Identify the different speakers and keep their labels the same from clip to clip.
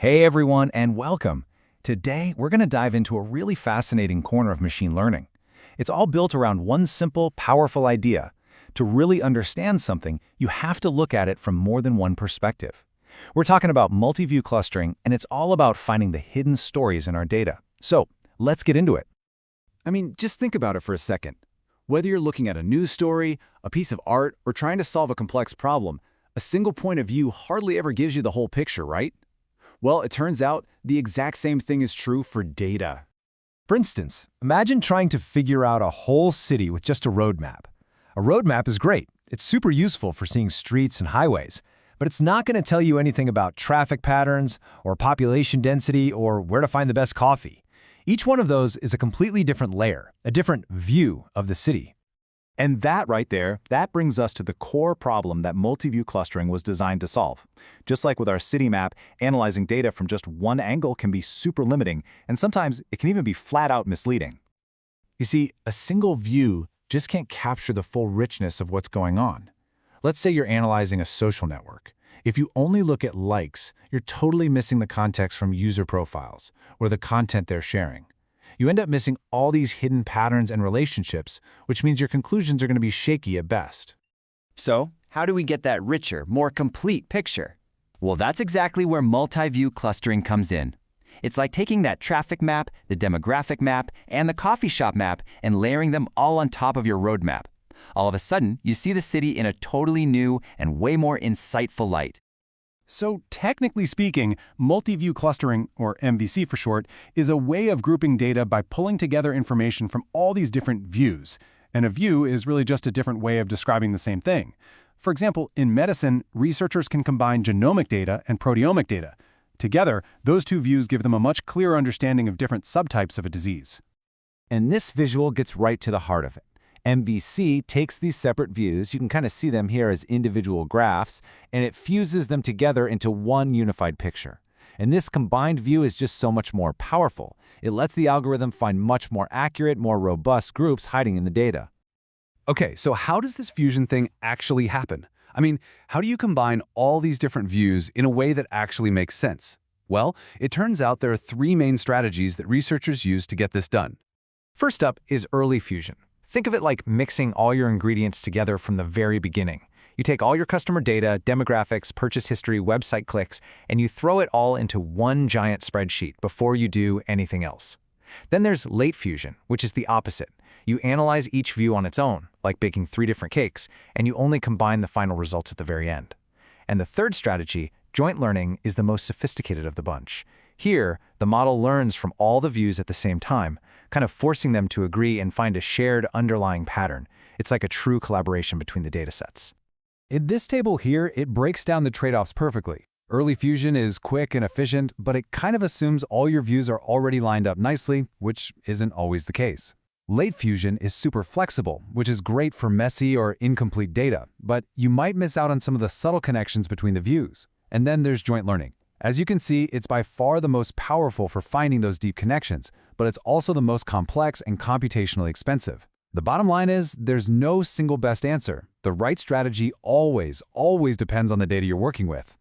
Speaker 1: Hey everyone, and welcome. Today, we're going to dive into a really fascinating corner of machine learning. It's all built around one simple, powerful idea. To really understand something, you have to look at it from more than one perspective. We're talking about multi-view clustering, and it's all about finding the hidden stories in our data. So, let's get into it.
Speaker 2: Just think about it for a second. Whether you're looking at a news story, a piece of art, or trying to solve a complex problem, a single point of view hardly ever gives you the whole picture, right? Well, it turns out the exact same thing is true for data.
Speaker 3: For instance, imagine trying to figure out a whole city with just a road map. A road map is great. It's super useful for seeing streets and highways, but it's not going to tell you anything about traffic patterns or population density or where to find the best coffee. Each one of those is a completely different layer, a different view of the city.
Speaker 1: And that right there, that brings us to the core problem that multi-view clustering was designed to solve. Just like with our city map, analyzing data from just one angle can be super limiting, and sometimes it can even be flat-out misleading.
Speaker 3: You see, a single view just can't capture the full richness of what's going on. Let's say you're analyzing a social network. If you only look at likes, you're totally missing the context from user profiles or the content they're sharing. You end up missing all these hidden patterns and relationships, which means your conclusions are going to be shaky at best.
Speaker 4: So, how do we get that richer, more complete picture? Well, that's exactly where multi-view clustering comes in. It's like taking that traffic map, the demographic map, and the coffee shop map and layering them all on top of your roadmap. All of a sudden, you see the city in a totally new and way more insightful light.
Speaker 5: So technically speaking, multi-view clustering, or MVC for short, is a way of grouping data by pulling together information from all these different views. And a view is really just a different way of describing the same thing. For example, in medicine, researchers can combine genomic data and proteomic data. Together, those two views give them a much clearer understanding of different subtypes of a disease.
Speaker 3: And this visual gets right to the heart of it. MVC takes these separate views, you can kind of see them here as individual graphs, and it fuses them together into one unified picture. And this combined view is just so much more powerful. It lets the algorithm find much more accurate, more robust groups hiding in the data.
Speaker 2: Okay, so how does this fusion thing actually happen? How do you combine all these different views in a way that actually makes sense? Well, it turns out there are three main strategies that researchers use to get this done.
Speaker 3: First up is early fusion. Think of it like mixing all your ingredients together from the very beginning. You take all your customer data, demographics, purchase history, website clicks, and you throw it all into one giant spreadsheet before you do anything else. Then there's late fusion, which is the opposite. You analyze each view on its own, like baking 3 different cakes, and you only combine the final results at the very end. And the third strategy, joint learning, is the most sophisticated of the bunch. Here, the model learns from all the views at the same time, kind of forcing them to agree and find a shared underlying pattern. It's like a true collaboration between the datasets.
Speaker 5: In this table here, it breaks down the trade-offs perfectly. Early fusion is quick and efficient, but it kind of assumes all your views are already lined up nicely, which isn't always the case. Late fusion is super flexible, which is great for messy or incomplete data, but you might miss out on some of the subtle connections between the views. And then there's joint learning. As you can see, it's by far the most powerful for finding those deep connections, but it's also the most complex and computationally expensive. The bottom line is, there's no single best answer. The right strategy always depends on the data you're working with.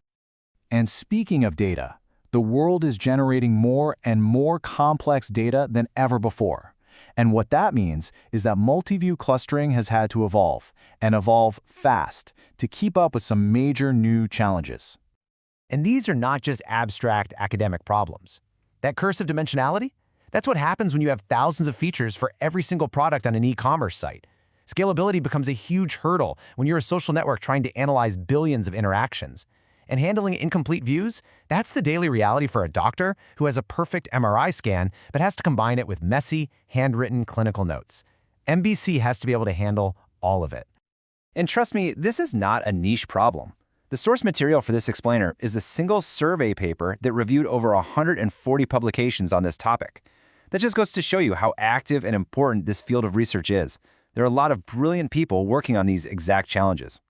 Speaker 1: And speaking of data, the world is generating more and more complex data than ever before. And what that means is that multi-view clustering has had to evolve, and evolve fast, to keep up with some major new challenges.
Speaker 3: And these are not just abstract academic problems. That curse of dimensionality? That's what happens when you have thousands of features for every single product on an e-commerce site. Scalability becomes a huge hurdle when you're a social network trying to analyze billions of interactions. And handling incomplete views? That's the daily reality for a doctor who has a perfect MRI scan but has to combine it with messy, handwritten clinical notes. MVC has to be able to handle all of it.
Speaker 4: And trust me, this is not a niche problem. The source material for this explainer is a single survey paper that reviewed over 140 publications on this topic. That just goes to show you how active and important this field of research is. There are a lot of brilliant people working on these exact challenges.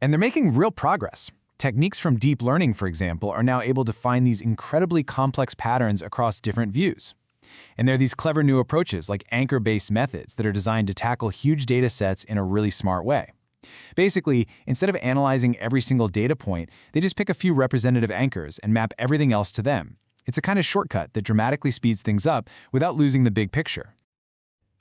Speaker 3: And they're making real progress. Techniques from deep learning, for example, are now able to find these incredibly complex patterns across different views. And there are these clever new approaches like anchor-based methods that are designed to tackle huge data sets in a really smart way.
Speaker 5: Basically, instead of analyzing every single data point, they just pick a few representative anchors and map everything else to them. It's a kind of shortcut that dramatically speeds things up without losing the big picture.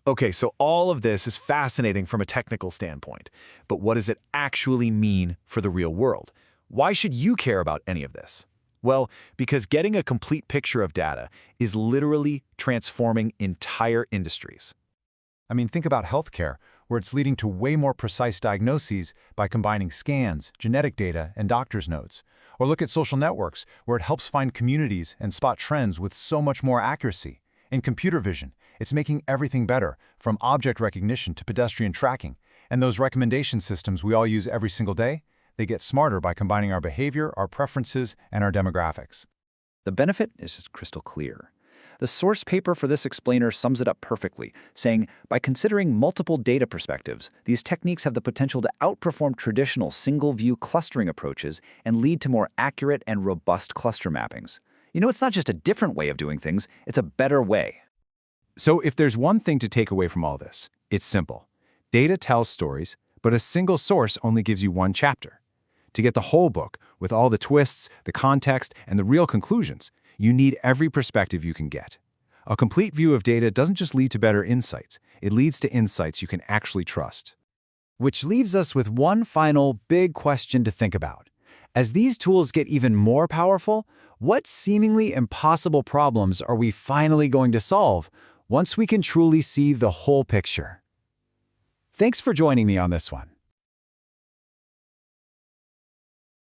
Speaker 1: Okay, so all of this is fascinating from a technical standpoint, but what does it actually mean for the real world? Why should you care about any of this? Well, because getting a complete picture of data is literally transforming entire industries.
Speaker 5: I mean, think about healthcare, where it's leading to way more precise diagnoses by combining scans, genetic data, and doctor's notes. Or look at social networks, where it helps find communities and spot trends with so much more accuracy. In computer vision, it's making everything better, from object recognition to pedestrian tracking. And those recommendation systems we all use every single day, they get smarter by combining our behavior, our preferences, and our demographics.
Speaker 1: The benefit is just crystal clear. The source paper for this explainer sums it up perfectly, saying, by considering multiple data perspectives, these techniques have the potential to outperform traditional single-view clustering approaches and lead to more accurate and robust cluster mappings. You know, it's not just a different way of doing things, it's a better way.
Speaker 5: So if there's one thing to take away from all this, it's simple. Data tells stories, but a single source only gives you one chapter. To get the whole book, with all the twists, the context, and the real conclusions, you need every perspective you can get. A complete view of data doesn't just lead to better insights, it leads to insights you can actually trust. Which leaves us with one final big question to think about. As these tools get even more powerful, what seemingly impossible problems are we finally going to solve once we can truly see the whole picture? Thanks for joining me on this one.